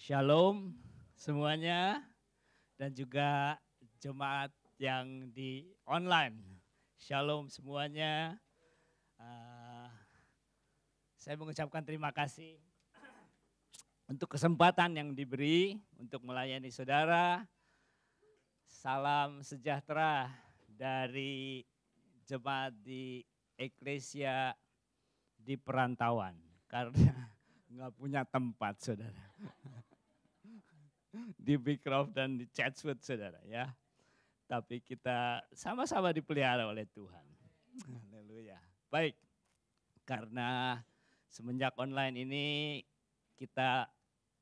Shalom semuanya dan juga jemaat yang di online. Shalom semuanya. Saya mengucapkan terima kasih untuk kesempatan yang diberi untuk melayani saudara. Salam sejahtera dari jemaat di Eklesia di perantauan. Karena nggak punya tempat saudara. Di Beecroft dan di Chatswood saudara ya. Tapi kita sama-sama dipelihara oleh Tuhan. Haleluya. Baik, karena semenjak online ini kita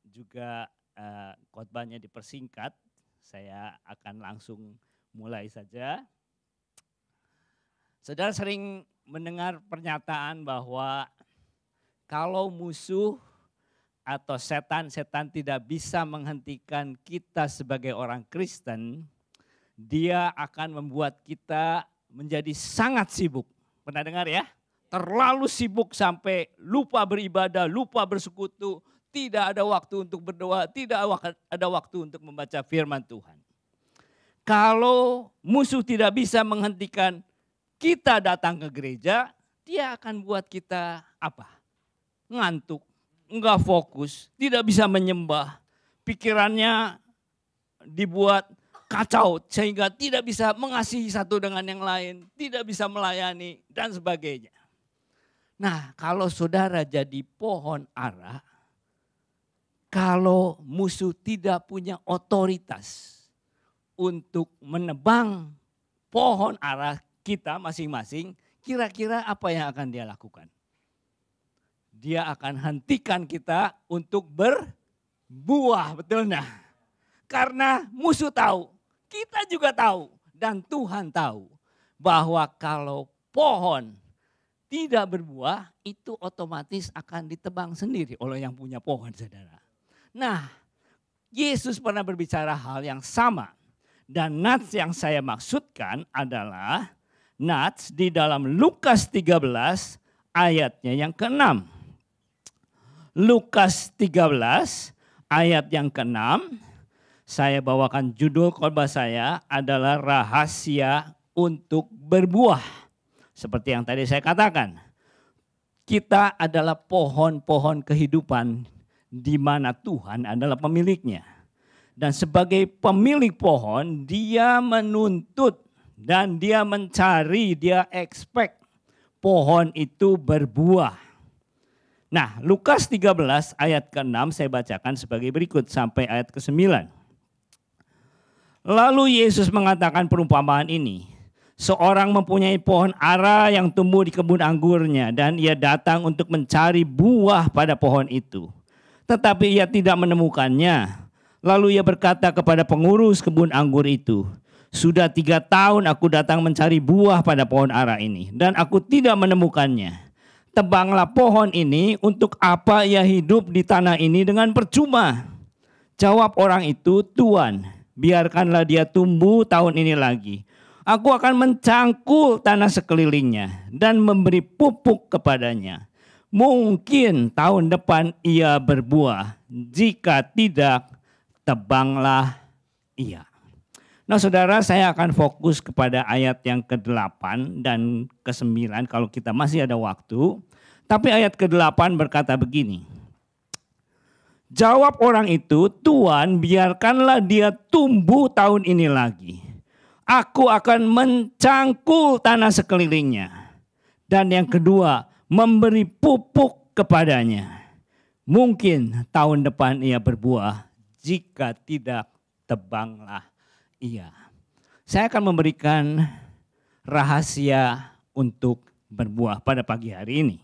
juga khotbahnya dipersingkat. Saya akan langsung mulai saja. Saudara sering mendengar pernyataan bahwa kalau musuh atau setan-setan tidak bisa menghentikan kita sebagai orang Kristen, dia akan membuat kita menjadi sangat sibuk. Pernah dengar ya? Terlalu sibuk sampai lupa beribadah, lupa bersekutu, tidak ada waktu untuk berdoa, tidak ada waktu untuk membaca firman Tuhan. Kalau musuh tidak bisa menghentikan kita datang ke gereja, dia akan buat kita apa? Ngantuk. Enggak fokus, tidak bisa menyembah, pikirannya dibuat kacau sehingga tidak bisa mengasihi satu dengan yang lain, tidak bisa melayani dan sebagainya. Nah, kalau saudara jadi pohon ara, kalau musuh tidak punya otoritas untuk menebang pohon ara kita masing-masing, kira-kira apa yang akan dia lakukan? Dia akan hentikan kita untuk berbuah, betul nah. Karena musuh tahu, kita juga tahu dan Tuhan tahu bahwa kalau pohon tidak berbuah itu otomatis akan ditebang sendiri oleh yang punya pohon saudara. Nah, Yesus pernah berbicara hal yang sama dan nats yang saya maksudkan adalah nats di dalam Lukas 13 ayatnya yang ke-6. Lukas 13 ayat yang ke-6, saya bawakan judul khotbah saya adalah rahasia untuk berbuah. Seperti yang tadi saya katakan, kita adalah pohon-pohon kehidupan di mana Tuhan adalah pemiliknya. Dan sebagai pemilik pohon, dia menuntut dan dia mencari, dia expect pohon itu berbuah. Nah, Lukas 13 ayat ke-6 saya bacakan sebagai berikut sampai ayat ke-9. Lalu Yesus mengatakan perumpamaan ini. Seorang mempunyai pohon ara yang tumbuh di kebun anggurnya dan ia datang untuk mencari buah pada pohon itu. Tetapi ia tidak menemukannya. Lalu ia berkata kepada pengurus kebun anggur itu, sudah 3 tahun aku datang mencari buah pada pohon ara ini dan aku tidak menemukannya. Tebanglah pohon ini, untuk apa ia hidup di tanah ini dengan percuma? Jawab orang itu, Tuan, biarkanlah dia tumbuh tahun ini lagi. Aku akan mencangkul tanah sekelilingnya dan memberi pupuk kepadanya. Mungkin tahun depan ia berbuah, jika tidak, tebanglah ia. Nah saudara, saya akan fokus kepada ayat yang ke-8 dan ke-9 kalau kita masih ada waktu. Tapi ayat ke-8 berkata begini. Jawab orang itu, Tuan biarkanlah dia tumbuh tahun ini lagi. Aku akan mencangkul tanah sekelilingnya. Dan yang kedua, memberi pupuk kepadanya. Mungkin tahun depan ia berbuah, jika tidak tebanglah ia. Saya akan memberikan rahasia untuk berbuah pada pagi hari ini.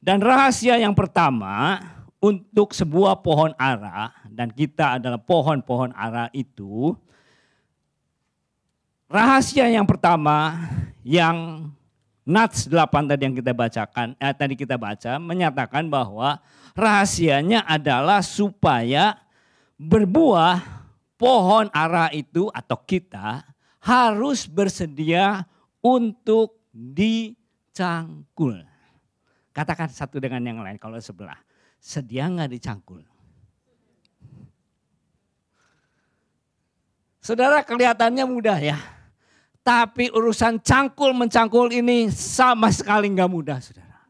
Dan rahasia yang pertama untuk sebuah pohon ara, dan kita adalah pohon-pohon ara itu. Rahasia yang pertama yang Nats 8 tadi yang kita bacakan, tadi kita baca menyatakan bahwa rahasianya adalah supaya berbuah pohon ara itu atau kita harus bersedia untuk dicangkul. Katakan satu dengan yang lain kalau sebelah. Sedia nggak dicangkul? Saudara, kelihatannya mudah ya. Tapi urusan cangkul-mencangkul ini sama sekali nggak mudah, saudara.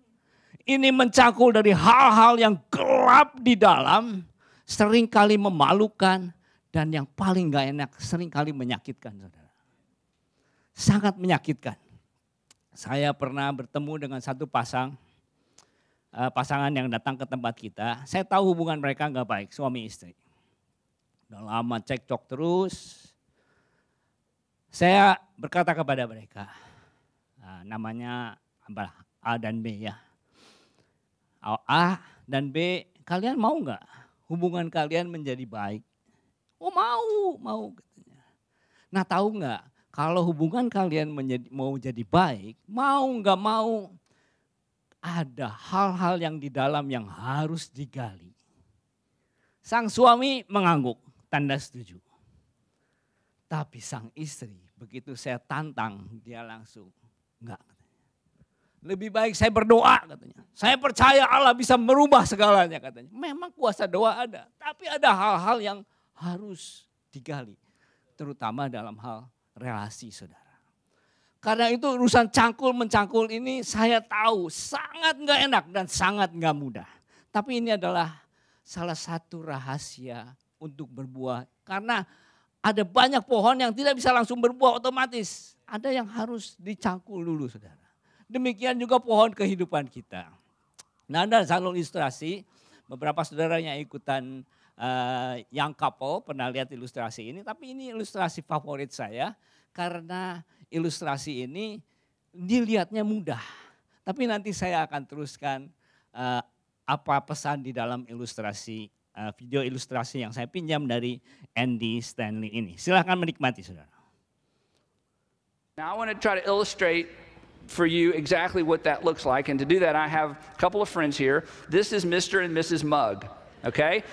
Ini mencangkul dari hal-hal yang gelap di dalam, seringkali memalukan, dan yang paling nggak enak, seringkali menyakitkan, saudara. Sangat menyakitkan. Saya pernah bertemu dengan satu pasangan yang datang ke tempat kita. Saya tahu hubungan mereka nggak baik, suami istri. Udah lama cekcok terus. Saya berkata kepada mereka, namanya A dan B ya. A dan B, kalian mau nggak hubungan kalian menjadi baik? Oh mau katanya. Nah tahu nggak, kalau hubungan kalian mau jadi baik, mau nggak mau, ada hal-hal yang di dalam yang harus digali. Sang suami mengangguk, tanda setuju. Tapi sang istri, begitu saya tantang, dia langsung enggak. Lebih baik saya berdoa katanya. Saya percaya Allah bisa merubah segalanya katanya. Memang kuasa doa ada, tapi ada hal-hal yang harus digali. Terutama dalam hal relasi, saudara. Karena itu urusan cangkul-mencangkul ini saya tahu sangat enggak enak dan sangat enggak mudah. Tapi ini adalah salah satu rahasia untuk berbuah. Karena ada banyak pohon yang tidak bisa langsung berbuah otomatis. Ada yang harus dicangkul dulu, saudara. Demikian juga pohon kehidupan kita. Nah, ada satu ilustrasi. Beberapa saudara yang ikutan young couple pernah lihat ilustrasi ini. Tapi ini ilustrasi favorit saya. Karena ilustrasi ini dilihatnya mudah. Tapi nanti saya akan teruskan apa pesan di dalam ilustrasi video ilustrasi yang saya pinjam dari Andy Stanley ini. Silahkan menikmati, saudara. Now I want to try to illustrate for you exactly what that looks like. And to do that, I have a couple of friends here. This is Mr. and Mrs. Mugg, okay?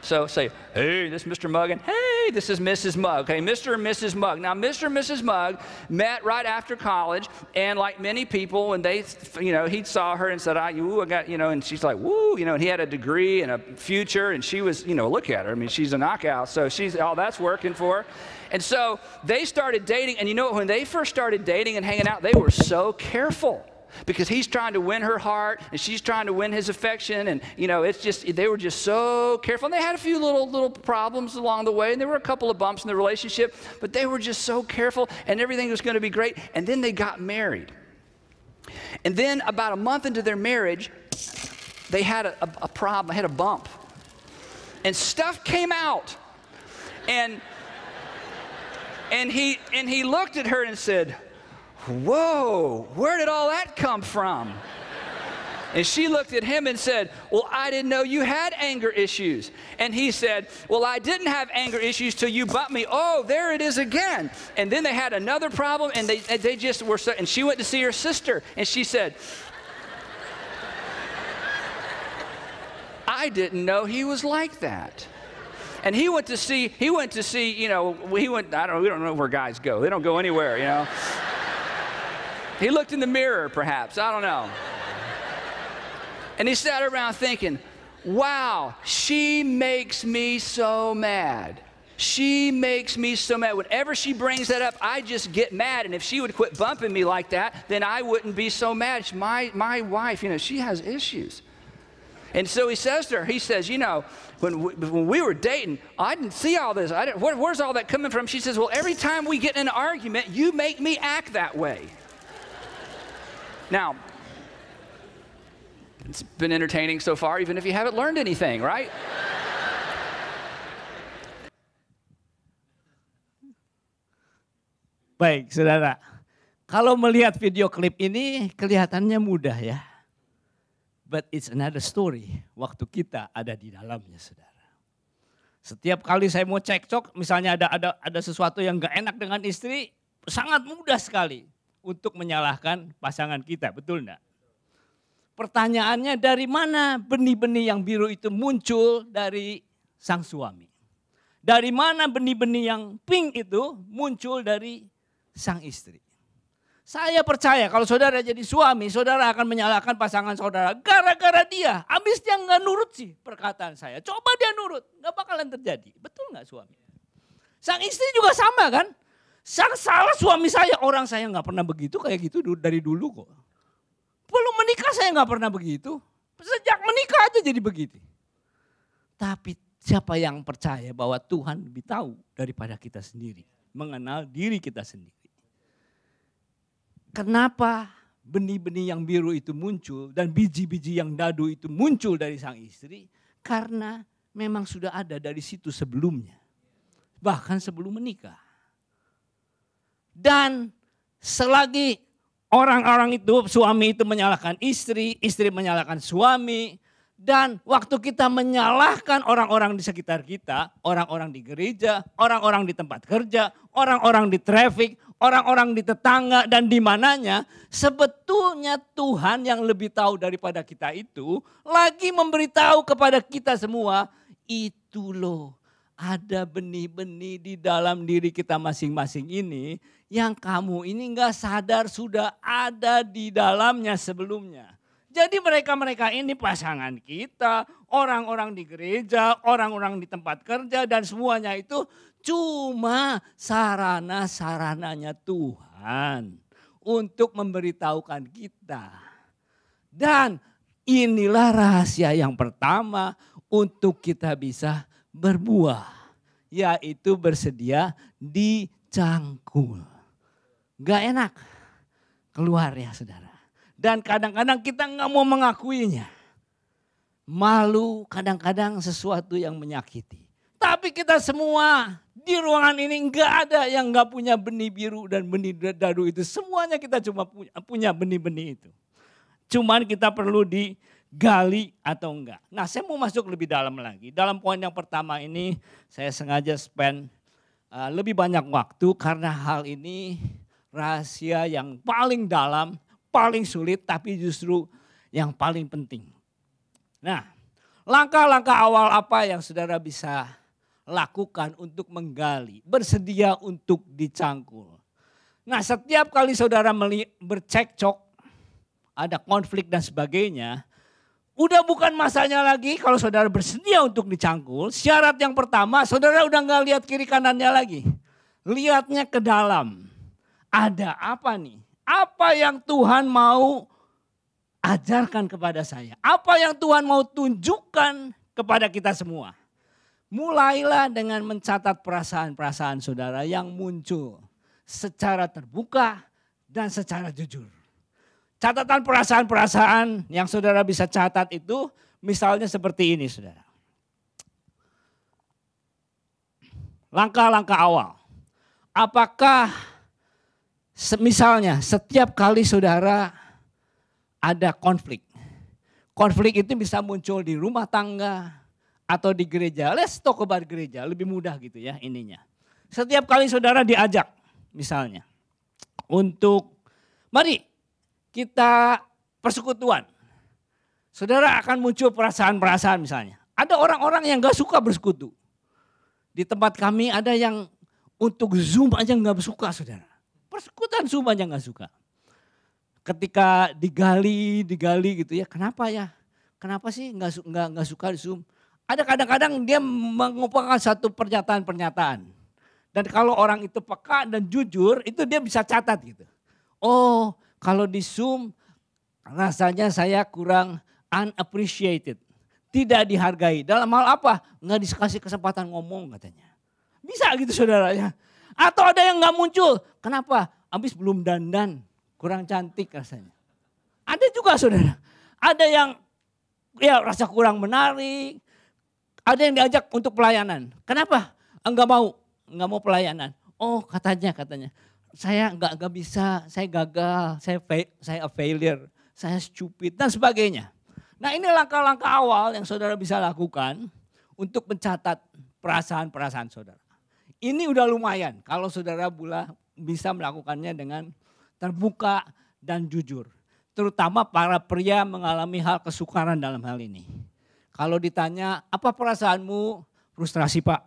So say, hey, this is Mr. Mugg, and hey, this is Mrs. Mugg. Okay, Mr. and Mrs. Mugg. Now, Mr. and Mrs. Mugg met right after college, and like many people, when they, he saw her and said, I got, and she's like, woo, and he had a degree and a future, and she was, look at her. I mean, she's a knockout, so that's working for her. And so they started dating, and when they first started dating and hanging out, they were so careful. Because he's trying to win her heart and she's trying to win his affection, and they were just so careful. And they had a few little problems along the way, and there were a couple of bumps in the relationship, but they were just so careful and everything was going to be great. And then they got married. And then about a month into their marriage, they had a problem, they had a bump. And stuff came out. And he looked at her and said, whoa, where did all that come from? And she looked at him and said, well, I didn't know you had anger issues. And he said, well, I didn't have anger issues till you bumped me. Oh, there it is again. And then they had another problem, and they just were so, and she went to see her sister, and she said, I didn't know he was like that. And we don't know where guys go. They don't go anywhere, He looked in the mirror, perhaps. I don't know. And he sat around thinking, wow, she makes me so mad. She makes me so mad. Whenever she brings that up, I just get mad. And if she would quit bumping me like that, then I wouldn't be so mad. My wife, she has issues. And so he says to her, when we were dating, I didn't see all this. Where's all that coming from? She says, well, every time we get in an argument, you make me act that way. Now, it's been entertaining so far, even if you haven't learned anything, right? Baik, saudara. Kalau melihat video klip ini kelihatannya mudah ya. But it's another story waktu kita ada di dalamnya, saudara. Setiap kali saya mau cekcok, misalnya ada sesuatu yang gak enak dengan istri, sangat mudah sekali untuk menyalahkan pasangan kita, betul enggak? Pertanyaannya, dari mana benih-benih yang biru itu muncul dari sang suami? Dari mana benih-benih yang pink itu muncul dari sang istri? Saya percaya kalau saudara jadi suami, saudara akan menyalahkan pasangan saudara gara-gara dia. Habis dia nggak nurut sih perkataan saya. Coba dia nurut, nggak bakalan terjadi. Betul nggak suami? Sang istri juga sama kan. Sang salah suami saya, orang saya nggak pernah begitu kayak gitu dari dulu kok. Belum menikah saya nggak pernah begitu. Sejak menikah aja jadi begitu. Tapi siapa yang percaya bahwa Tuhan lebih tahu daripada kita sendiri. Mengenal diri kita sendiri. Kenapa benih-benih yang biru itu muncul dan biji-biji yang dadu itu muncul dari sang istri? Karena memang sudah ada dari situ sebelumnya. Bahkan sebelum menikah. Dan selagi orang-orang itu, suami itu menyalahkan istri, istri menyalahkan suami. Dan waktu kita menyalahkan orang-orang di sekitar kita, orang-orang di gereja, orang-orang di tempat kerja, orang-orang di traffic, orang-orang di tetangga dan di mananya, sebetulnya Tuhan yang lebih tahu daripada kita itu lagi memberitahu kepada kita semua, itu loh ada benih-benih di dalam diri kita masing-masing ini yang kamu ini gak sadar sudah ada di dalamnya sebelumnya. Jadi mereka-mereka ini pasangan kita, orang-orang di gereja, orang-orang di tempat kerja dan semuanya itu cuma sarana-sarananya Tuhan untuk memberitahukan kita. Dan inilah rahasia yang pertama untuk kita bisa berbuah, yaitu bersedia dicangkul. Gak enak keluar ya saudara. Dan kadang-kadang kita nggak mau mengakuinya. Malu kadang-kadang sesuatu yang menyakiti. Tapi kita semua di ruangan ini nggak ada yang nggak punya benih biru dan benih dadu itu. Semuanya kita cuma punya benih-benih itu. Cuman kita perlu digali atau enggak. Nah saya mau masuk lebih dalam lagi. Dalam poin yang pertama ini saya sengaja spend lebih banyak waktu karena hal ini rahasia yang paling dalam, paling sulit tapi justru yang paling penting. Nah, langkah-langkah awal apa yang saudara bisa lakukan untuk menggali, bersedia untuk dicangkul. Nah, setiap kali saudara bercekcok, ada konflik dan sebagainya, udah bukan masanya lagi kalau saudara bersedia untuk dicangkul. Syarat yang pertama, saudara udah gak lihat kiri kanannya lagi. Lihatnya ke dalam. Ada apa nih? Apa yang Tuhan mau ajarkan kepada saya? Apa yang Tuhan mau tunjukkan kepada kita semua? Mulailah dengan mencatat perasaan-perasaan saudara yang muncul secara terbuka dan secara jujur. Catatan perasaan-perasaan yang saudara bisa catat itu misalnya seperti ini saudara. Langkah-langkah awal. Apakah misalnya setiap kali saudara ada konflik. Konflik itu bisa muncul di rumah tangga atau di gereja. Let's talk about gereja, lebih mudah gitu ya ininya. Setiap kali saudara diajak misalnya untuk mari kita persekutuan. Saudara akan muncul perasaan-perasaan misalnya. Ada orang-orang yang gak suka bersekutu. Di tempat kami ada yang untuk Zoom aja gak suka saudara. Persekutuan Zoom aja gak suka. Ketika digali gitu ya. Kenapa ya? Kenapa sih gak suka Zoom? Ada kadang-kadang dia mengumpulkan satu pernyataan-pernyataan. Dan kalau orang itu peka dan jujur itu dia bisa catat gitu. Oh kalau di Zoom rasanya saya kurang unappreciated. Tidak dihargai. Dalam hal apa? Gak dikasih kesempatan ngomong katanya. Bisa gitu saudara ya. Atau ada yang gak muncul. Kenapa? Habis belum dandan. Kurang cantik rasanya. Ada juga saudara. Ada yang ya rasa kurang menarik. Ada yang diajak untuk pelayanan. Kenapa? Enggak mau pelayanan. Oh katanya. Saya enggak bisa, saya gagal, saya a failure, saya stupid dan sebagainya. Nah ini langkah-langkah awal yang saudara bisa lakukan untuk mencatat perasaan-perasaan saudara. Ini udah lumayan kalau saudara bisa melakukannya dengan terbuka dan jujur. Terutama para pria mengalami hal kesukaran dalam hal ini. Kalau ditanya apa perasaanmu? Frustrasi Pak.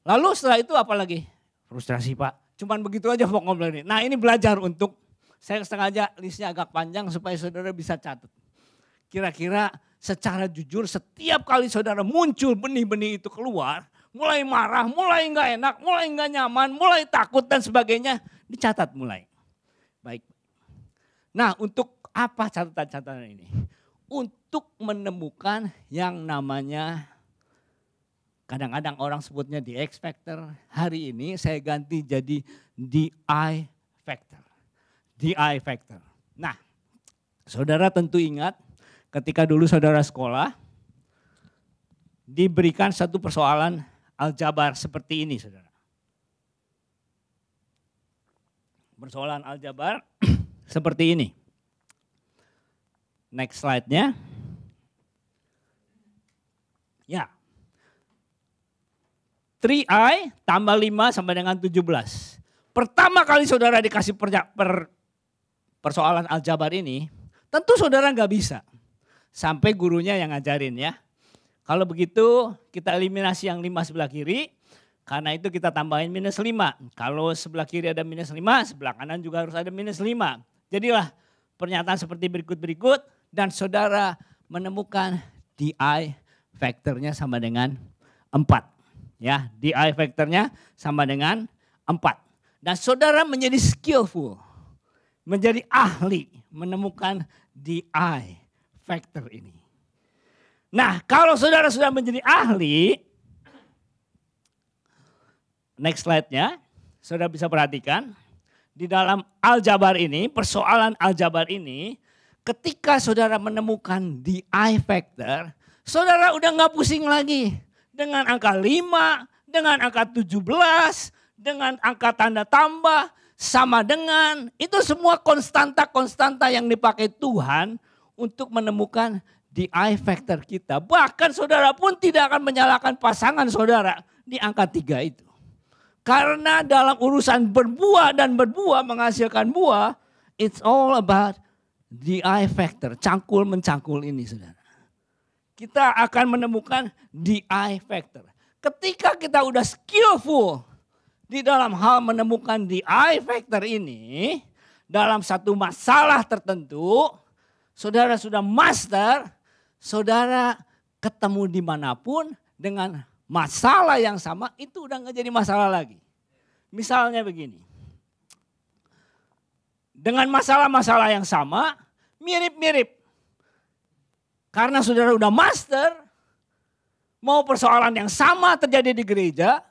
Lalu setelah itu apa lagi? Frustrasi Pak. Cuman begitu aja pokoknya. Nah ini belajar untuk, saya sengaja listnya agak panjang supaya saudara bisa catat. Kira-kira secara jujur setiap kali saudara muncul benih-benih itu keluar, mulai marah, mulai nggak enak, mulai nggak nyaman, mulai takut dan sebagainya. Dicatat mulai. Baik. Nah, untuk apa catatan-catatan ini? Untuk menemukan yang namanya, kadang-kadang orang sebutnya the X factor. Hari ini saya ganti jadi the I factor. The I factor. Nah, saudara tentu ingat ketika dulu saudara sekolah, diberikan satu persoalan aljabar seperti ini, saudara. Persoalan aljabar seperti ini. Next slide-nya. Ya. 3i tambah 5 sama dengan 17. Pertama kali saudara dikasih persoalan aljabar ini, tentu saudara nggak bisa. Sampai gurunya yang ngajarin ya. Kalau begitu kita eliminasi yang 5 sebelah kiri. Karena itu kita tambahin minus 5. Kalau sebelah kiri ada minus 5, sebelah kanan juga harus ada minus 5. Jadilah pernyataan seperti berikut-berikut. Dan saudara menemukan di factornya sama dengan 4. Ya, di factornya sama dengan 4. Dan saudara menjadi skillful. Menjadi ahli menemukan di factor ini. Nah, kalau saudara sudah menjadi ahli, next slide-nya, saudara bisa perhatikan. Di dalam aljabar ini, persoalan aljabar ini, ketika saudara menemukan di factor, saudara udah gak pusing lagi. Dengan angka 5, dengan angka 17, dengan angka tanda tambah, sama dengan, itu semua konstanta-konstanta yang dipakai Tuhan untuk menemukan di factor kita. Bahkan saudara pun tidak akan menyalahkan pasangan saudara di angka 3 itu. Karena dalam urusan berbuah dan berbuah menghasilkan buah, it's all about the factor, cangkul mencangkul ini saudara. Kita akan menemukan the factor. Ketika kita udah skillful di dalam hal menemukan the factor ini, dalam satu masalah tertentu, saudara sudah master, saudara ketemu dimanapun dengan masalah yang sama itu udah gak jadi masalah lagi. Misalnya begini. Dengan masalah-masalah yang sama, mirip-mirip. Karena saudara udah master, mau persoalan yang sama terjadi di gereja,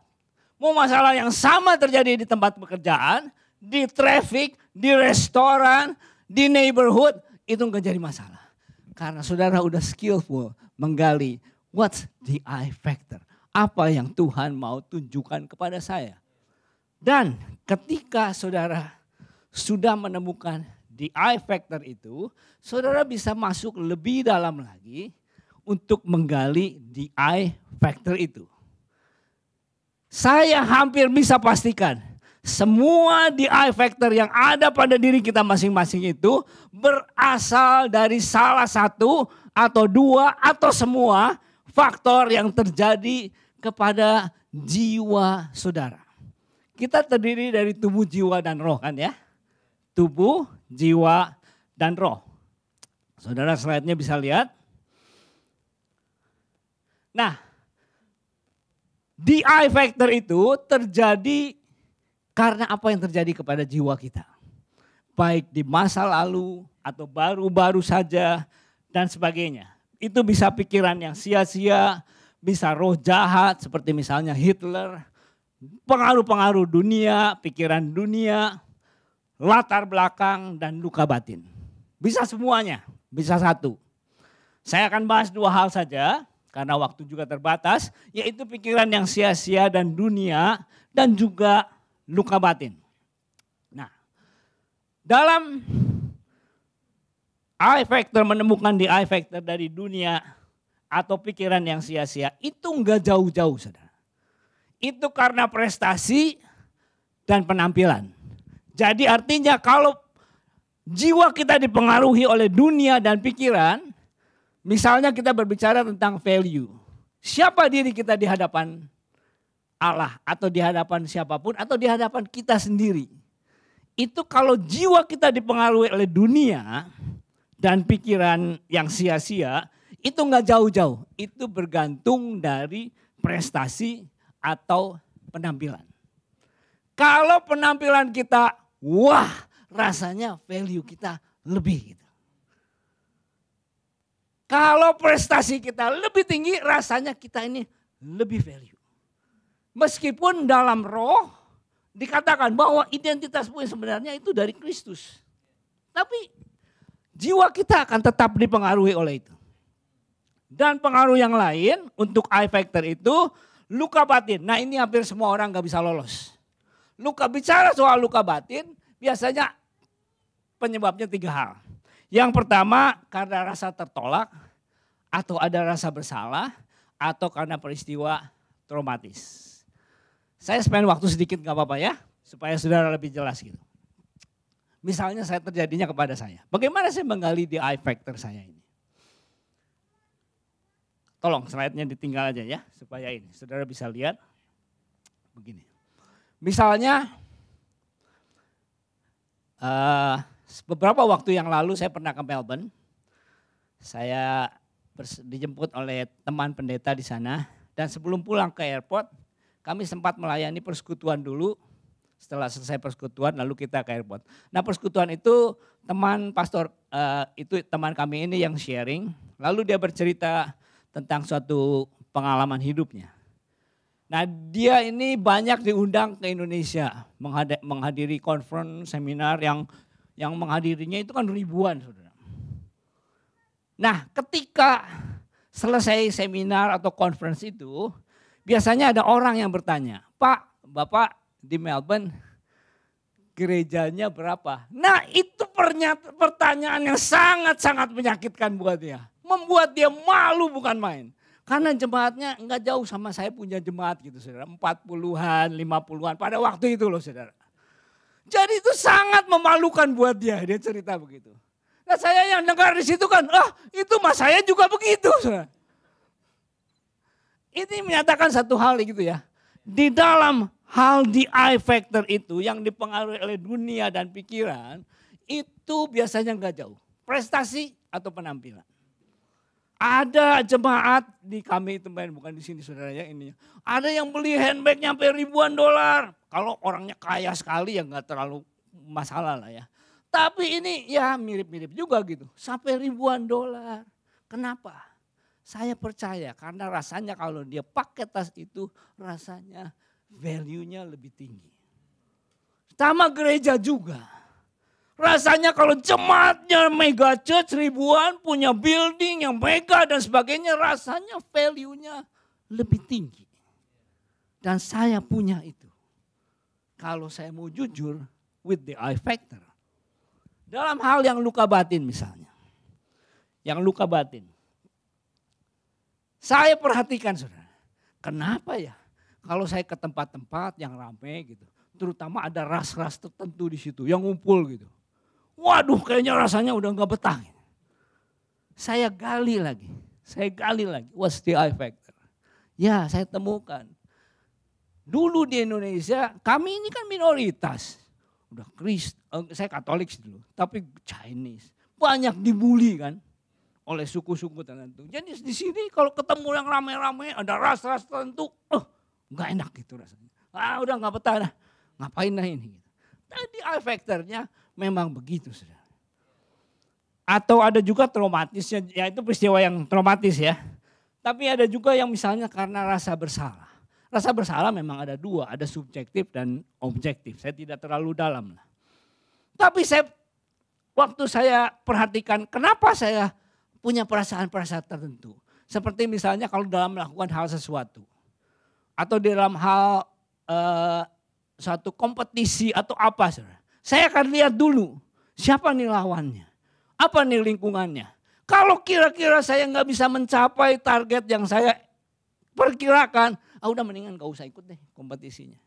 mau masalah yang sama terjadi di tempat pekerjaan, di traffic, di restoran, di neighborhood, itu gak jadi masalah. Karena saudara udah skillful menggali what's the factor. Apa yang Tuhan mau tunjukkan kepada saya. Dan ketika saudara sudah menemukan the factor itu, saudara bisa masuk lebih dalam lagi untuk menggali the factor itu. Saya hampir bisa pastikan semua the factor yang ada pada diri kita masing-masing itu berasal dari salah satu atau dua atau semua faktor yang terjadi kepada jiwa saudara. Kita terdiri dari tubuh, jiwa, dan roh kan ya. Tubuh, jiwa, dan roh. Saudara slide-nya bisa lihat. Nah, the factor itu terjadi karena apa yang terjadi kepada jiwa kita. Baik di masa lalu atau baru-baru saja dan sebagainya. Itu bisa pikiran yang sia-sia, bisa roh jahat seperti misalnya Hitler, pengaruh-pengaruh dunia, pikiran dunia, latar belakang dan luka batin. Bisa semuanya, bisa satu. Saya akan bahas dua hal saja karena waktu juga terbatas, yaitu pikiran yang sia-sia dan dunia dan juga luka batin. Nah, dalam factor menemukan di factor dari dunia atau pikiran yang sia-sia itu enggak jauh-jauh saudara. Itu karena prestasi dan penampilan. Jadi artinya kalau jiwa kita dipengaruhi oleh dunia dan pikiran, misalnya kita berbicara tentang value. Siapa diri kita di hadapan Allah atau di hadapan siapapun atau di hadapan kita sendiri. Itu kalau jiwa kita dipengaruhi oleh dunia dan pikiran yang sia-sia, itu enggak jauh-jauh. Itu bergantung dari prestasi atau penampilan. Kalau penampilan kita, wah rasanya value kita lebih. Gitu. Kalau prestasi kita lebih tinggi, rasanya kita ini lebih value. Meskipun dalam roh dikatakan bahwa identitasmu sebenarnya itu dari Kristus. Tapi jiwa kita akan tetap dipengaruhi oleh itu. Dan pengaruh yang lain untuk I factor itu luka batin. Nah ini hampir semua orang gak bisa lolos. Bicara soal luka batin biasanya penyebabnya 3 hal. Yang pertama karena rasa tertolak atau ada rasa bersalah atau karena peristiwa traumatis. Saya spend waktu sedikit gak apa-apa ya supaya saudara lebih jelas gitu. Misalnya saya terjadinya kepada saya. Bagaimana saya menggali di I factor saya ini? Tolong slide-nya ditinggal aja ya supaya ini saudara bisa lihat begini. Misalnya beberapa waktu yang lalu saya pernah ke Melbourne. Saya dijemput oleh teman pendeta di sana dan sebelum pulang ke airport kami sempat melayani persekutuan dulu. Setelah selesai persekutuan lalu kita ke airport. Nah persekutuan itu teman pastor itu teman kami ini yang sharing. Lalu dia bercerita tentang suatu pengalaman hidupnya. Nah dia ini banyak diundang ke Indonesia menghadiri conference, seminar yang menghadirinya itu kan ribuan saudara. Nah ketika selesai seminar atau conference itu biasanya ada orang yang bertanya, Pak, Bapak di Melbourne gerejanya berapa? Nah itu pertanyaan yang sangat-sangat menyakitkan buat dia. Membuat dia malu bukan main. Karena jemaatnya enggak jauh sama saya punya jemaat gitu saudara. 40-an, 50-an pada waktu itu loh saudara. Jadi itu sangat memalukan buat dia cerita begitu. Nah saya yang dengar di situ kan, itu mas saya juga begitu saudara. Ini menyatakan satu hal gitu ya. Di dalam hal di I factor itu yang dipengaruhi oleh dunia dan pikiran, itu biasanya enggak jauh. Prestasi atau penampilan. Ada jemaat di kami itu bukan di sini saudara ya ini. Ada yang beli handbag nyampe ribuan dolar. Kalau orangnya kaya sekali ya nggak terlalu masalah lah ya. Tapi ini ya mirip-mirip juga gitu. Sampai ribuan dolar. Kenapa? Saya percaya karena rasanya kalau dia pakai tas itu rasanya value-nya lebih tinggi. Sama gereja juga. Rasanya kalau jemaatnya mega church ribuan punya building yang mega dan sebagainya rasanya value-nya lebih tinggi. Dan saya punya itu. Kalau saya mau jujur with the I factor. Dalam hal yang luka batin misalnya. Yang luka batin. Saya perhatikan saudara. Kenapa ya kalau saya ke tempat-tempat yang ramai gitu. Terutama ada ras-ras tertentu di situ yang ngumpul gitu. Waduh kayaknya rasanya udah gak betah. Saya gali lagi. What's the I factor? Ya saya temukan. Dulu di Indonesia kami ini kan minoritas. Udah saya Katolik dulu. Tapi Chinese. Banyak dibully kan. Oleh suku-suku tertentu. Jadi di sini kalau ketemu yang rame-rame ada ras-ras tertentu. Gak enak gitu rasanya. Udah gak betah dah. Ngapain dah ini. Tadi I factornya memang begitu saudara. Atau ada juga traumatisnya, ya itu peristiwa yang traumatis ya. Tapi ada juga yang misalnya karena rasa bersalah. Rasa bersalah memang ada dua, ada subjektif dan objektif. Saya tidak terlalu dalam lah. Tapi waktu saya perhatikan kenapa saya punya perasaan-perasaan tertentu. Seperti misalnya kalau dalam melakukan hal sesuatu. Atau dalam hal suatu kompetisi atau apa saudara. Saya akan lihat dulu siapa nih lawannya. Apa nih lingkungannya. Kalau kira-kira saya nggak bisa mencapai target yang saya perkirakan. Udah mendingan gak usah ikut deh kompetisinya.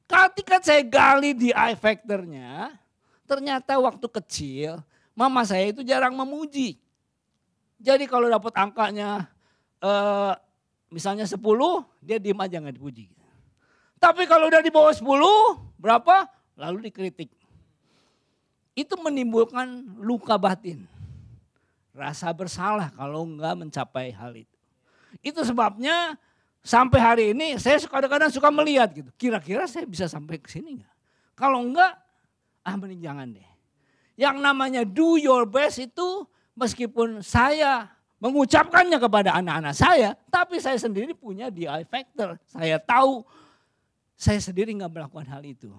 Ketika saya gali di I factornya. Ternyata waktu kecil mama saya itu jarang memuji. Jadi kalau dapat angkanya misalnya 10 dia diem aja gak dipuji. Tapi kalau udah di bawah 10 berapa? Lalu dikritik. Itu menimbulkan luka batin. Rasa bersalah kalau enggak mencapai hal itu. Itu sebabnya Sampai hari ini saya kadang-kadang suka melihat gitu. Kira-kira saya bisa sampai ke sini enggak? Kalau enggak, mending jangan deh. Yang namanya do your best itu meskipun saya mengucapkannya kepada anak-anak saya, tapi saya sendiri punya DI factor. Saya tahu saya sendiri enggak melakukan hal itu.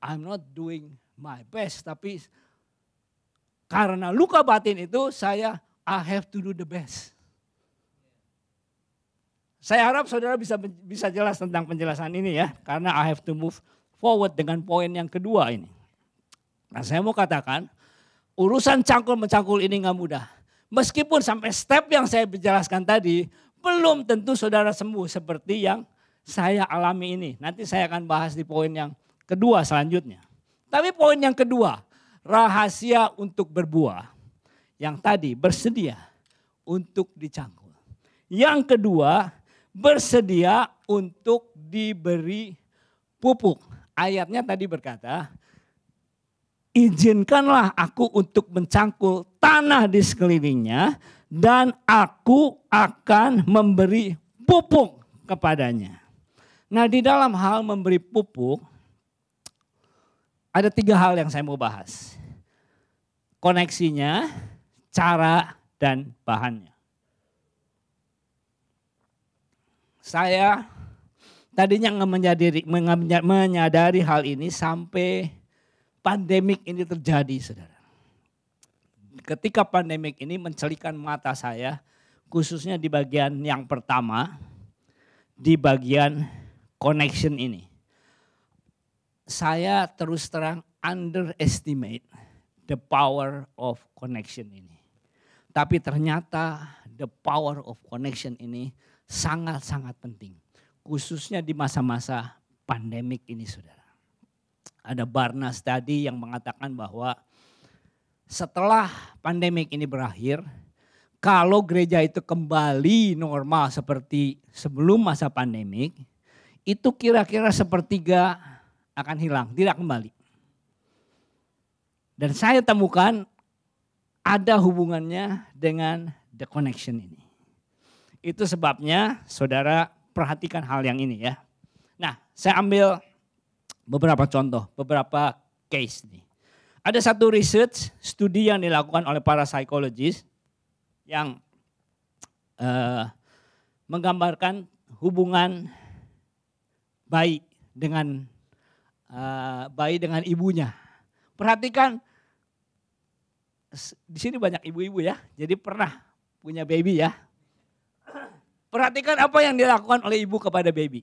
I'm not doing my best, tapi karena luka batin itu I have to do the best. Saya harap saudara bisa jelas tentang penjelasan ini ya. Karena I have to move forward dengan poin yang kedua ini. Nah saya mau katakan urusan cangkul-mencangkul ini gak mudah. Meskipun sampai step yang saya jelaskan tadi belum tentu saudara sembuh seperti yang saya alami ini. Nanti saya akan bahas di poin yang kedua selanjutnya. Tapi poin yang kedua. Rahasia untuk berbuah. Yang tadi bersedia untuk dicangkul. Yang kedua bersedia untuk diberi pupuk. Ayatnya tadi berkata, izinkanlah aku untuk mencangkul tanah di sekelilingnya dan aku akan memberi pupuk kepadanya. Nah di dalam hal memberi pupuk, ada 3 hal yang saya mau bahas. Koneksinya, cara, dan bahannya. Saya tadinya menyadari hal ini sampai pandemik ini terjadi, saudara. Ketika pandemik ini mencelikan mata saya, khususnya di bagian yang pertama, di bagian connection ini. Saya terus terang underestimate the power of connection ini. Tapi ternyata the power of connection ini sangat-sangat penting. Khususnya di masa-masa pandemik ini saudara. Ada Barna Study yang mengatakan bahwa setelah pandemik ini berakhir, kalau gereja itu kembali normal seperti sebelum masa pandemik, itu kira-kira 1/3 akan hilang, tidak kembali. Dan saya temukan ada hubungannya dengan the connection ini. Itu sebabnya saudara perhatikan hal yang ini ya. Nah saya ambil beberapa contoh, beberapa case nih. Ada satu research, studi yang dilakukan oleh para psikologis yang menggambarkan hubungan bayi dengan ibunya. Perhatikan, di sini banyak ibu-ibu ya, jadi pernah punya baby ya. Perhatikan apa yang dilakukan oleh ibu kepada baby.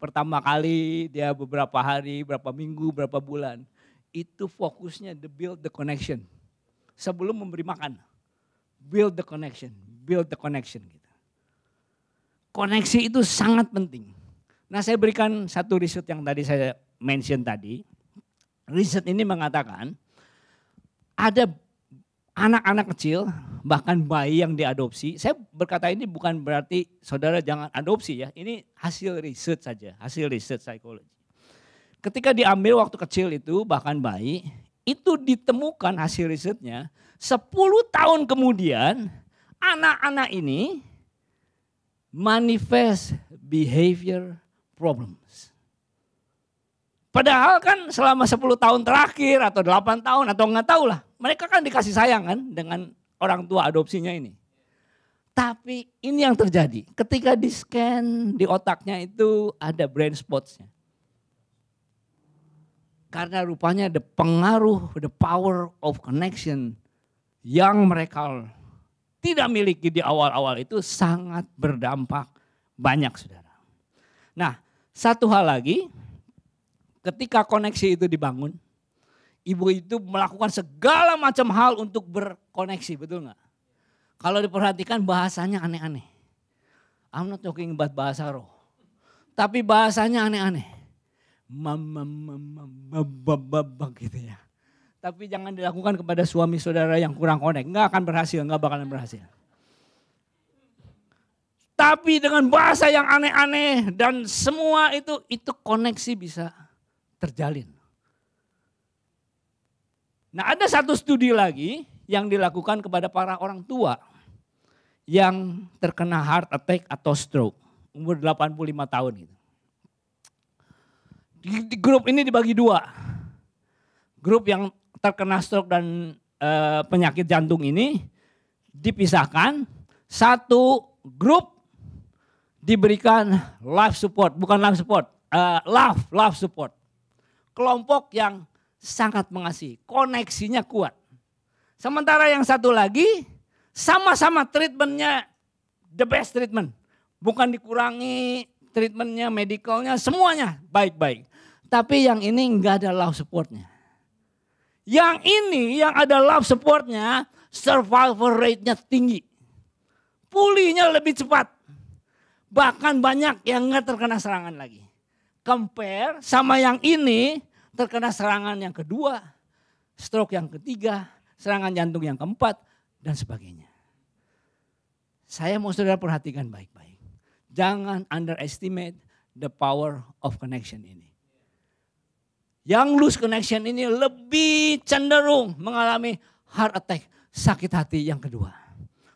Pertama kali dia beberapa hari, berapa minggu, berapa bulan. Itu fokusnya build the connection. Sebelum memberi makan. Build the connection. Build the connection. Gitu. Koneksi itu sangat penting. Nah saya berikan satu riset yang tadi saya mention tadi. Riset ini mengatakan ada anak-anak kecil, bahkan bayi yang diadopsi. Saya berkata ini bukan berarti saudara jangan adopsi ya. Ini hasil riset saja, hasil riset psikologi. Ketika diambil waktu kecil itu, bahkan bayi, itu ditemukan hasil risetnya 10 tahun kemudian anak-anak ini manifest behavior problems. Padahal kan selama 10 tahun terakhir atau 8 tahun atau nggak tahu lah. Mereka kan dikasih sayang kan dengan orang tua adopsinya ini. Tapi ini yang terjadi. Ketika di scan di otaknya itu ada brain spots-nya. Karena rupanya the pengaruh, the power of connection yang mereka tidak miliki di awal-awal itu sangat berdampak banyak saudara. Nah satu hal lagi. Ketika koneksi itu dibangun, ibu itu melakukan segala macam hal untuk berkoneksi, betul nggak? Kalau diperhatikan bahasanya aneh-aneh. I'm not talking about bahasa roh. Tapi bahasanya aneh-aneh. Gitu ya. Tapi jangan dilakukan kepada suami saudara yang kurang connect. Nggak akan berhasil, nggak bakalan berhasil. Tapi dengan bahasa yang aneh-aneh dan semua itu koneksi bisa terjalin. Nah ada satu studi lagi yang dilakukan kepada para orang tua yang terkena heart attack atau stroke. umur 85 tahun gitu. Di grup ini dibagi dua. Grup yang terkena stroke dan penyakit jantung ini dipisahkan. Satu grup diberikan life support, bukan life support, love support. Kelompok yang sangat mengasihi, koneksinya kuat. Sementara yang satu lagi sama-sama treatmentnya the best treatment. Bukan dikurangi treatmentnya, medicalnya, semuanya baik-baik. Tapi yang ini enggak ada love supportnya. Yang ini yang ada love supportnya, survival rate-nya tinggi. Pulihnya lebih cepat. Bahkan banyak yang enggak terkena serangan lagi. Compare sama yang ini terkena serangan yang kedua, stroke yang ketiga, serangan jantung yang keempat, dan sebagainya. Saya mau saudara perhatikan baik-baik. Jangan underestimate the power of connection ini. Yang loose connection ini lebih cenderung mengalami heart attack, sakit hati yang kedua.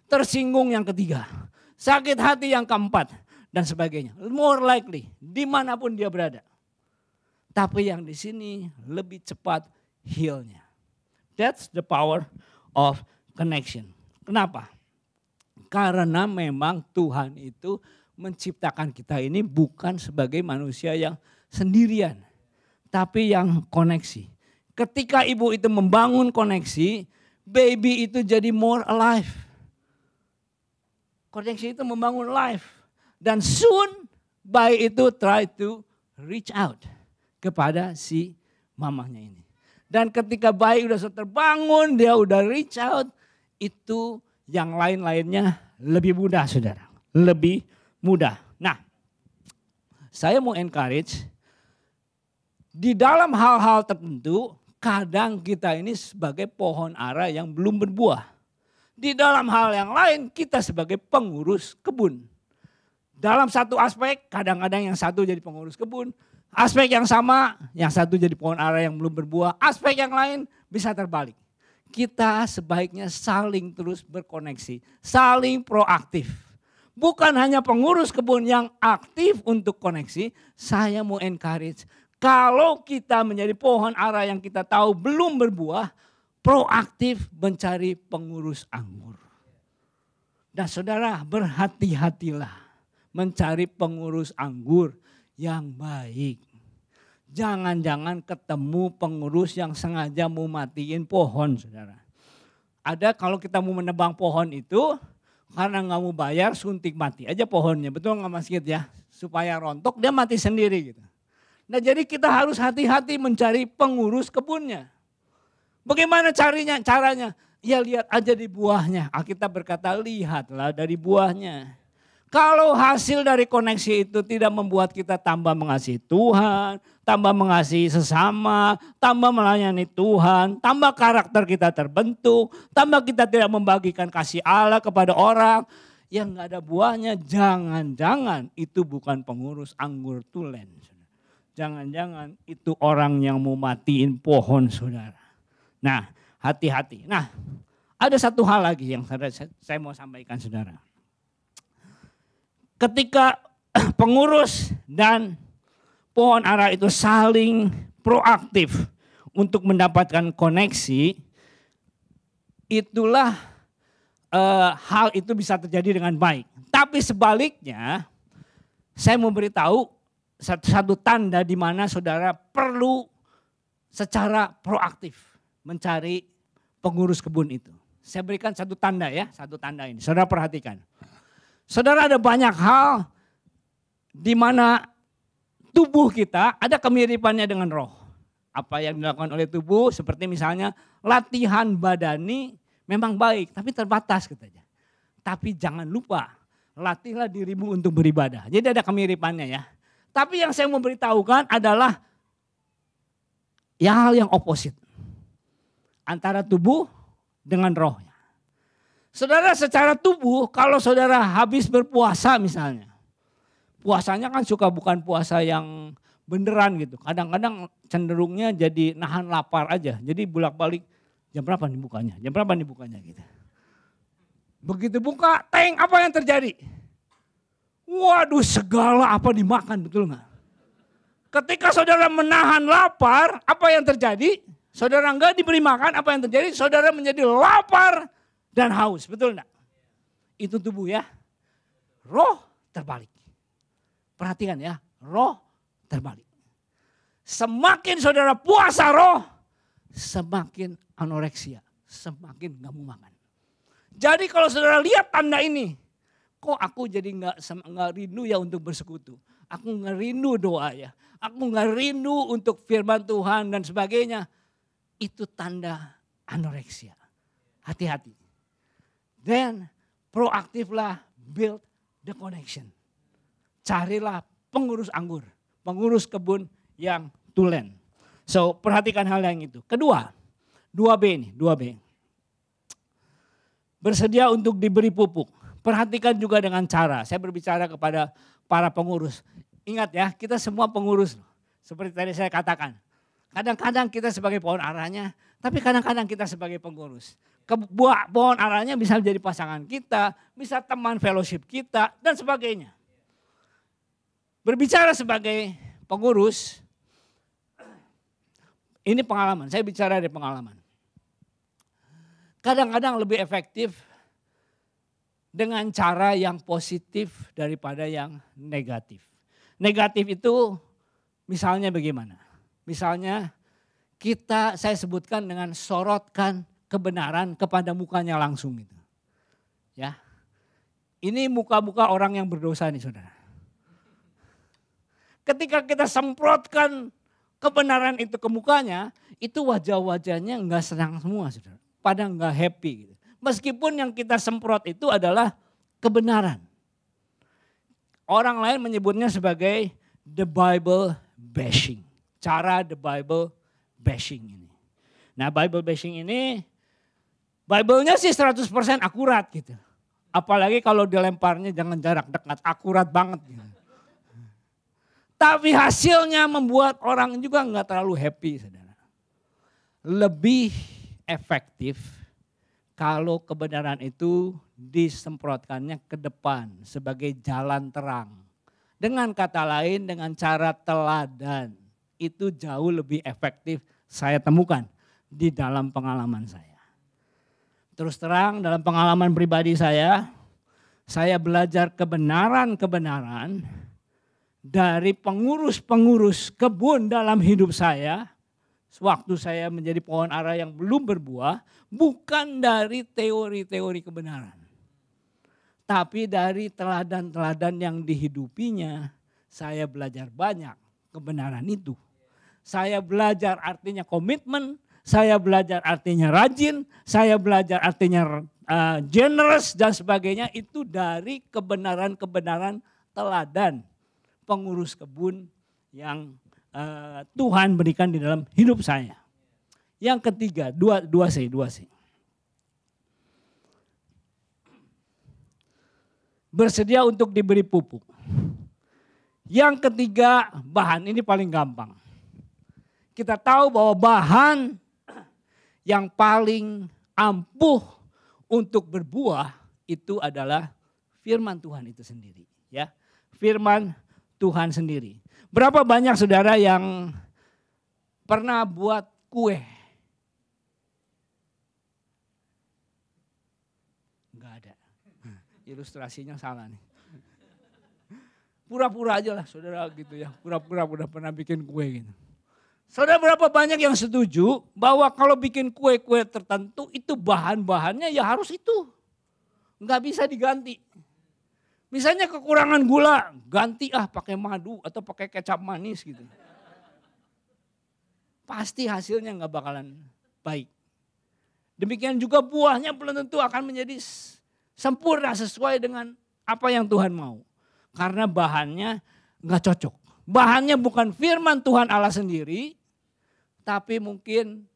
Tersinggung yang ketiga, sakit hati yang keempat, dan sebagainya. More likely, dimanapun dia berada. Tapi yang di sini lebih cepat heal-nya. That's the power of connection. Kenapa? Karena memang Tuhan itu menciptakan kita ini bukan sebagai manusia yang sendirian. Tapi yang koneksi. Ketika ibu itu membangun koneksi, baby itu jadi more alive. Koneksi itu membangun life. Dan soon bayi itu try to reach out kepada si mamanya ini. Dan ketika bayi udah terbangun, dia udah reach out, itu yang lain-lainnya lebih mudah saudara. Lebih mudah. Nah, saya mau encourage, di dalam hal-hal tertentu, kadang kita ini sebagai pohon ara yang belum berbuah. Di dalam hal yang lain, kita sebagai pengurus kebun. Dalam satu aspek, kadang-kadang yang satu jadi pengurus kebun. Aspek yang sama, yang satu jadi pohon ara yang belum berbuah. Aspek yang lain bisa terbalik. Kita sebaiknya saling terus berkoneksi, saling proaktif. Bukan hanya pengurus kebun yang aktif untuk koneksi, saya mau encourage. Kalau kita menjadi pohon ara yang kita tahu belum berbuah, proaktif mencari pengurus anggur. Dan saudara, berhati-hatilah mencari pengurus anggur yang baik. Jangan-jangan ketemu pengurus yang sengaja mau matiin pohon, saudara. Ada kalau kita mau menebang pohon itu, karena nggak mau bayar, suntik mati aja pohonnya. Betul nggak Mas Git ya? Supaya rontok dia mati sendiri gitu. Nah jadi kita harus hati-hati mencari pengurus kebunnya. Bagaimana caranya? Ya lihat aja di buahnya. Alkitab berkata lihatlah dari buahnya. Kalau hasil dari koneksi itu tidak membuat kita tambah mengasihi Tuhan, tambah mengasihi sesama, tambah melayani Tuhan, tambah karakter kita terbentuk, tambah kita tidak membagikan kasih Allah kepada orang yang nggak ada buahnya, jangan-jangan itu bukan pengurus anggur tulen. Jangan-jangan itu orang yang mau matiin pohon saudara. Nah, hati-hati. Nah, ada satu hal lagi yang saya mau sampaikan saudara. Ketika pengurus dan pohon ara itu saling proaktif untuk mendapatkan koneksi, itulah hal itu bisa terjadi dengan baik. Tapi sebaliknya, saya mau beritahu satu tanda di mana saudara perlu secara proaktif mencari pengurus kebun itu. Saya berikan satu tanda ya, satu tanda ini. Saudara perhatikan. Saudara ada banyak hal di mana tubuh kita ada kemiripannya dengan roh. Apa yang dilakukan oleh tubuh seperti misalnya latihan badani memang baik tapi terbatas katanya. Tapi jangan lupa latihlah dirimu untuk beribadah. Jadi ada kemiripannya ya. Tapi yang saya mau beritahukan adalah hal yang opposite. Antara tubuh dengan rohnya. Saudara secara tubuh kalau saudara habis berpuasa misalnya. Puasanya kan suka bukan puasa yang beneran gitu. Kadang-kadang cenderungnya jadi nahan lapar aja. Jadi bolak-balik jam berapa nih bukanya? Jam berapa nih bukanya gitu. Begitu buka, teng apa yang terjadi? Waduh, segala apa dimakan, betul nggak? Ketika saudara menahan lapar, apa yang terjadi? Saudara nggak diberi makan, apa yang terjadi? Saudara menjadi lapar dan haus, betul nggak? Itu tubuh ya. Roh terbalik. Perhatikan ya, roh terbalik. Semakin saudara puasa roh, semakin anoreksia, semakin nggak mau makan. Jadi kalau saudara lihat tanda ini, kok aku jadi nggak rindu ya untuk bersekutu. Aku nggak rindu doa ya. Aku nggak rindu untuk firman Tuhan dan sebagainya. Itu tanda anoreksia. Hati-hati. Then proaktiflah build the connection. Carilah pengurus anggur, pengurus kebun yang tulen. So perhatikan hal yang itu. Kedua, 2B ini, 2B. Bersedia untuk diberi pupuk. Perhatikan juga dengan cara. Saya berbicara kepada para pengurus. Ingat ya, kita semua pengurus. Seperti tadi saya katakan. Kadang-kadang kita sebagai pohon aranya, tapi kadang-kadang kita sebagai pengurus. Pohon aranya bisa menjadi pasangan kita, bisa teman fellowship kita, dan sebagainya. Berbicara sebagai pengurus, ini pengalaman, saya bicara dari pengalaman. Kadang-kadang lebih efektif dengan cara yang positif daripada yang negatif. Negatif itu misalnya bagaimana? Misalnya saya sebutkan dengan sorotkan kebenaran kepada mukanya langsung gitu. Ya. Ini muka-muka orang yang berdosa nih saudara. Ketika kita semprotkan kebenaran itu ke mukanya, itu wajah-wajahnya enggak senang semua saudara. Pada enggak happy gitu. Meskipun yang kita semprot itu adalah kebenaran. Orang lain menyebutnya sebagai the Bible bashing. Cara the Bible bashing ini. Nah Bible bashing ini, Bible-nya sih 100% akurat gitu. Apalagi kalau dilemparnya jangan jarak dekat, akurat banget gitu. Tapi hasilnya membuat orang juga enggak terlalu happy saudara. Lebih efektif kalau kebenaran itu disemprotkannya ke depan sebagai jalan terang. Dengan kata lain dengan cara teladan. Itu jauh lebih efektif saya temukan di dalam pengalaman saya. Terus terang dalam pengalaman pribadi saya belajar kebenaran-kebenaran dari pengurus-pengurus kebun dalam hidup saya. Waktu saya menjadi pohon ara yang belum berbuah, bukan dari teori-teori kebenaran. Tapi dari teladan-teladan yang dihidupinya, saya belajar banyak kebenaran itu. Saya belajar artinya komitmen, saya belajar artinya rajin, saya belajar artinya generous dan sebagainya. Itu dari kebenaran-kebenaran teladan pengurus kebun yang Tuhan berikan di dalam hidup saya. Yang ketiga, 2C. Bersedia untuk diberi pupuk. Yang ketiga, bahan. Ini paling gampang. Kita tahu bahwa bahan yang paling ampuh untuk berbuah itu adalah firman Tuhan itu sendiri. Ya, firman Tuhan sendiri. Berapa banyak saudara yang pernah buat kue? Enggak ada. Ilustrasinya salah nih. Pura-pura aja lah saudara gitu ya. Pura-pura udah pernah bikin kue gitu. Saudara berapa banyak yang setuju bahwa kalau bikin kue-kue tertentu itu bahan-bahannya ya harus itu. Enggak bisa diganti. Misalnya kekurangan gula, ganti pakai madu atau pakai kecap manis gitu. Pasti hasilnya nggak bakalan baik. Demikian juga buahnya belum tentu akan menjadi sempurna sesuai dengan apa yang Tuhan mau. Karena bahannya nggak cocok. Bahannya bukan firman Tuhan Allah sendiri, tapi mungkin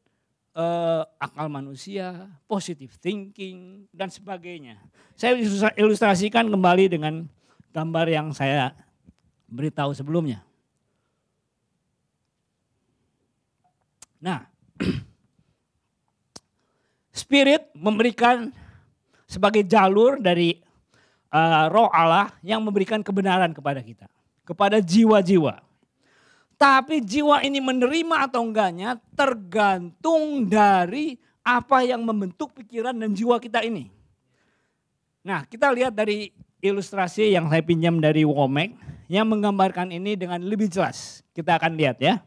akal manusia, positive thinking, dan sebagainya. Saya ilustrasikan kembali dengan gambar yang saya beritahu sebelumnya. Nah, Spirit memberikan sebagai jalur dari Roh Allah yang memberikan kebenaran kepada kita, kepada jiwa-jiwa. Tapi jiwa ini menerima atau enggaknya tergantung dari apa yang membentuk pikiran dan jiwa kita ini. Nah, kita lihat dari ilustrasi yang saya pinjam dari Womack yang menggambarkan ini dengan lebih jelas. Kita akan lihat ya.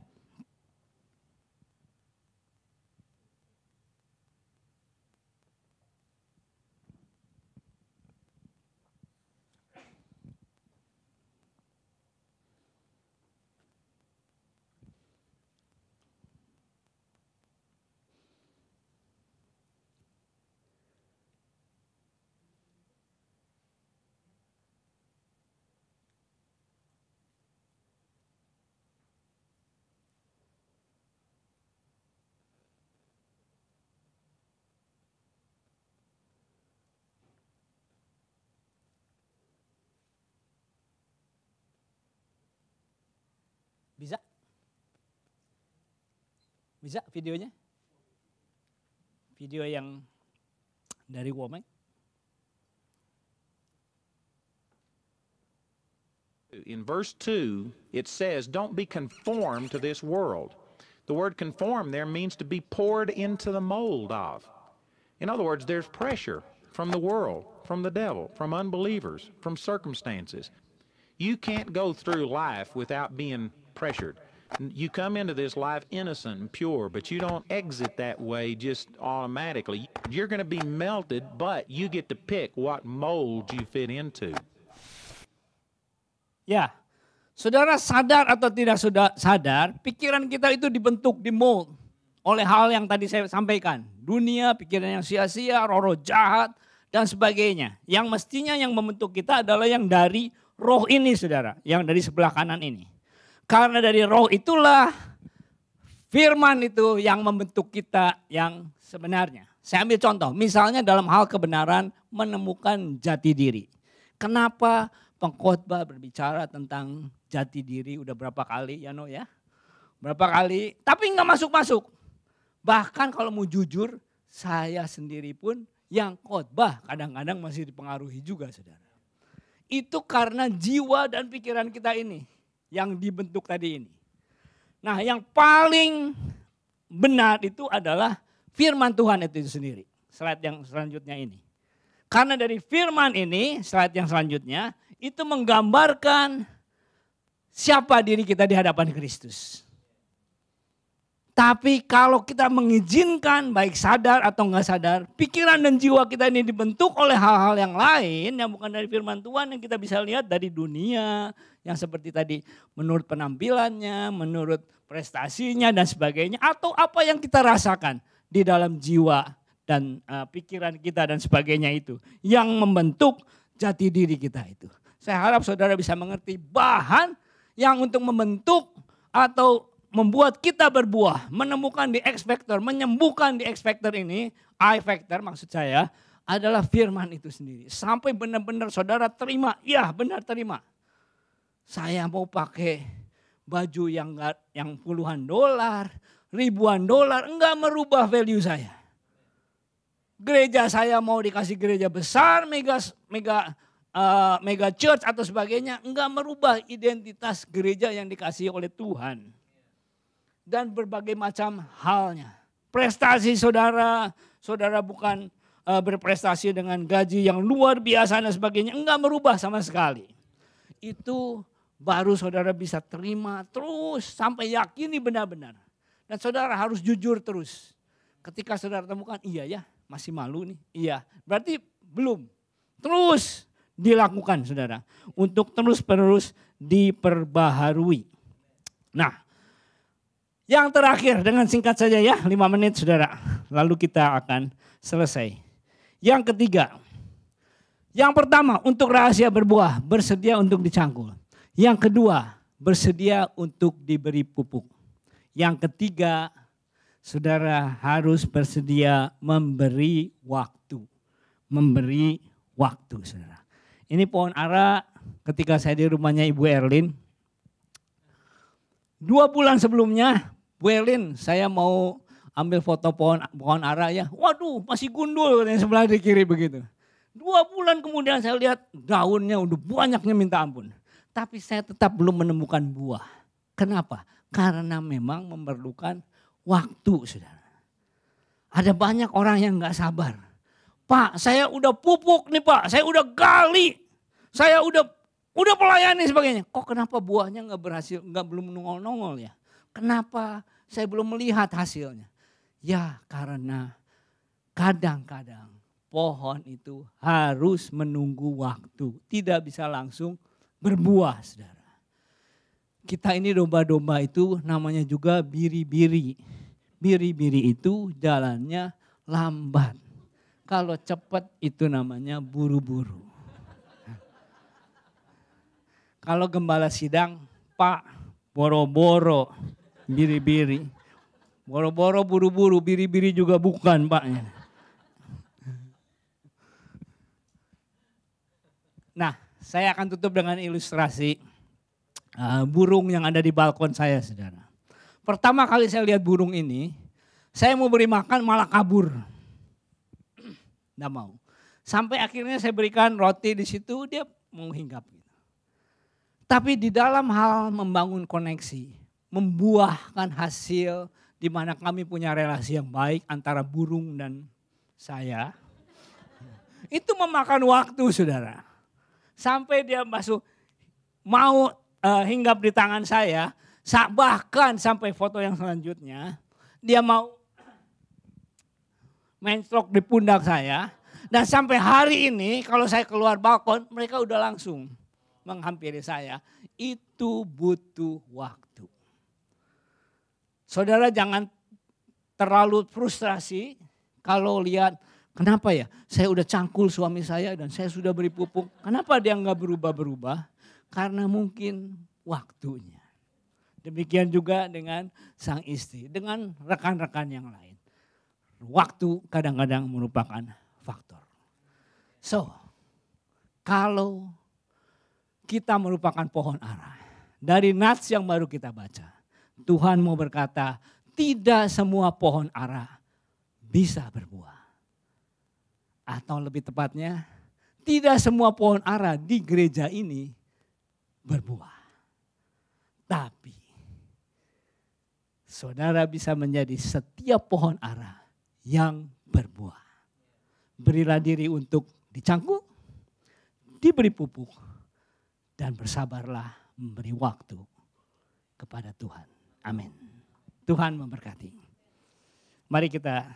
Bisa? Bisa videonya? Video yang dari Womack. In verse 2, it says, don't be conformed to this world. The word conform there means to be poured into the mold of. In other words, there's pressure from the world, from the devil, from unbelievers, from circumstances. You can't go through life without being pressured. You come into this life innocent and pure, but you don't exit that way just automatically. You're going to be melted, but you get to pick what mold you fit into. Ya, saudara sadar atau tidak sadar, pikiran kita itu dibentuk, dimold oleh hal yang tadi saya sampaikan. Dunia, pikiran yang sia-sia, roh-roh jahat, dan sebagainya. Yang mestinya yang membentuk kita adalah yang dari roh ini saudara, yang dari sebelah kanan ini. Karena dari roh itulah firman itu yang membentuk kita yang sebenarnya. Saya ambil contoh, misalnya dalam hal kebenaran menemukan jati diri. Kenapa pengkhotbah berbicara tentang jati diri udah berapa kali ya No ya? Berapa kali, tapi nggak masuk-masuk. Bahkan kalau mau jujur, saya sendiri pun yang khotbah kadang-kadang masih dipengaruhi juga saudara. Itu karena jiwa dan pikiran kita ini yang dibentuk tadi ini. Nah yang paling benar itu adalah firman Tuhan itu sendiri. Slide yang selanjutnya ini. Karena dari firman ini, slide yang selanjutnya, itu menggambarkan siapa diri kita di hadapan Kristus. Tapi kalau kita mengizinkan baik sadar atau enggak sadar, pikiran dan jiwa kita ini dibentuk oleh hal-hal yang lain yang bukan dari firman Tuhan yang kita bisa lihat dari dunia. Yang seperti tadi menurut penampilannya, menurut prestasinya dan sebagainya. Atau apa yang kita rasakan di dalam jiwa dan pikiran kita dan sebagainya itu. Yang membentuk jati diri kita itu. Saya harap saudara bisa mengerti bahan yang untuk membentuk atau membuat kita berbuah, menemukan di X factor, menyembuhkan di X factor ini, I factor maksud saya, adalah firman itu sendiri. Sampai benar-benar saudara terima, ya benar terima. Saya mau pakai baju yang puluhan dolar, ribuan dolar, enggak merubah value saya. Gereja saya mau dikasih gereja besar, mega church atau sebagainya, enggak merubah identitas gereja yang dikasih oleh Tuhan. Dan berbagai macam halnya. Prestasi saudara bukan berprestasi dengan gaji yang luar biasa dan sebagainya. Enggak merubah sama sekali. Itu baru saudara bisa terima terus sampai yakini benar-benar. Dan saudara harus jujur terus. Ketika saudara temukan, iya ya masih malu nih. Iya, berarti belum. Terus dilakukan saudara. Untuk terus-menerus diperbaharui. Nah. Yang terakhir dengan singkat saja ya 5 menit saudara. Lalu kita akan selesai. Yang ketiga. Yang pertama untuk rahasia berbuah bersedia untuk dicangkul. Yang kedua bersedia untuk diberi pupuk. Yang ketiga saudara harus bersedia memberi waktu. Memberi waktu saudara. Ini pohon ara ketika saya di rumahnya Ibu Erlin. 2 bulan sebelumnya, Bu Erlin, saya mau ambil foto pohon ara ya. Waduh, masih gundul katanya sebelah di kiri begitu. 2 bulan kemudian saya lihat daunnya udah banyaknya minta ampun. Tapi saya tetap belum menemukan buah. Kenapa? Karena memang memerlukan waktu, saudara. Ada banyak orang yang gak sabar. Pak, saya udah pupuk nih Pak, saya udah gali, saya udah pelayani sebagainya. Kok kenapa buahnya gak berhasil, belum nongol-nongol ya? Kenapa saya belum melihat hasilnya? Ya karena kadang-kadang pohon itu harus menunggu waktu. Tidak bisa langsung berbuah, saudara. Kita ini domba-domba itu namanya juga biri-biri. Biri-biri itu jalannya lambat. Kalau cepat itu namanya buru-buru. Kalau gembala sidang, Pak, boro-boro, biri-biri. Boro-boro, buru-buru, biri-biri juga bukan, Pak. Nah, saya akan tutup dengan ilustrasi burung yang ada di balkon saya, saudara. Pertama kali saya lihat burung ini, saya mau beri makan malah kabur. Nggak mau. Sampai akhirnya saya berikan roti di situ, dia mau hinggap. Tapi di dalam hal membangun koneksi, membuahkan hasil di mana kami punya relasi yang baik antara burung dan saya, itu memakan waktu, saudara. Sampai dia mau hinggap di tangan saya, bahkan sampai foto yang selanjutnya, dia mau menstrok di pundak saya. Dan sampai hari ini kalau saya keluar balkon, mereka udah langsung menghampiri saya. Itu butuh waktu. Saudara jangan terlalu frustrasi kalau lihat, kenapa ya saya udah cangkul suami saya dan saya sudah beri pupuk. Kenapa dia nggak berubah-berubah? Karena mungkin waktunya. Demikian juga dengan sang istri, dengan rekan-rekan yang lain. Waktu kadang-kadang merupakan faktor. So, kalau kita merupakan pohon ara, dari nats yang baru kita baca, Tuhan mau berkata, tidak semua pohon ara bisa berbuah. Atau lebih tepatnya, tidak semua pohon ara di gereja ini berbuah. Tapi, saudara bisa menjadi setiap pohon ara yang berbuah. Berilah diri untuk dicangkul, diberi pupuk, dan bersabarlah memberi waktu kepada Tuhan. Amin. Tuhan memberkati. Mari kita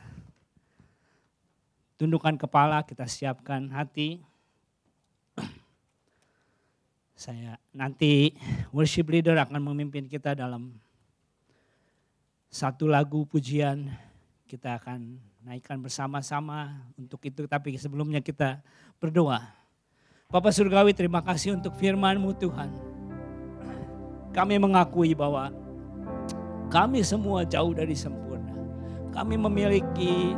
tundukkan kepala, kita siapkan hati. Nanti worship leader akan memimpin kita dalam satu lagu pujian. Kita akan naikkan bersama-sama untuk itu. Tapi sebelumnya kita berdoa. Bapa Surgawi, terima kasih untuk firman-Mu Tuhan. Kami mengakui bahwa kami semua jauh dari sempurna. Kami memiliki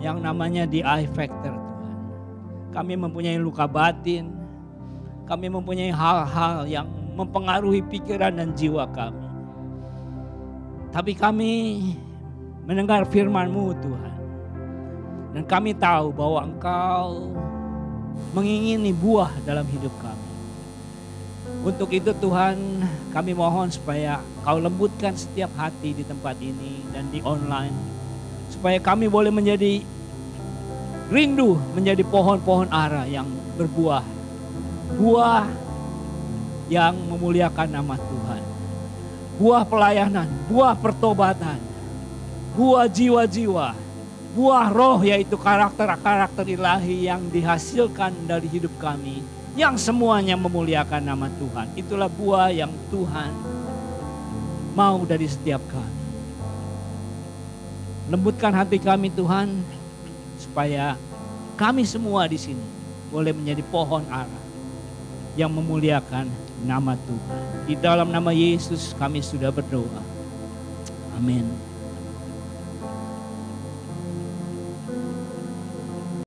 yang namanya the I factor Tuhan. Kami mempunyai luka batin. Kami mempunyai hal-hal yang mempengaruhi pikiran dan jiwa kami. Tapi kami mendengar firman-Mu Tuhan. Dan kami tahu bahwa Engkau mengingini buah dalam hidup kami. Untuk itu Tuhan, kami mohon supaya Kau lembutkan setiap hati di tempat ini dan di online. Supaya kami boleh menjadi rindu menjadi pohon-pohon ara yang berbuah. Buah yang memuliakan nama Tuhan. Buah pelayanan, buah pertobatan, buah jiwa-jiwa, buah roh yaitu karakter-karakter ilahi yang dihasilkan dari hidup kami. Yang semuanya memuliakan nama Tuhan. Itulah buah yang Tuhan mau dari setiap kami. Lembutkan hati kami Tuhan, supaya kami semua di sini boleh menjadi pohon ara yang memuliakan nama Tuhan. Di dalam nama Yesus kami sudah berdoa. Amin.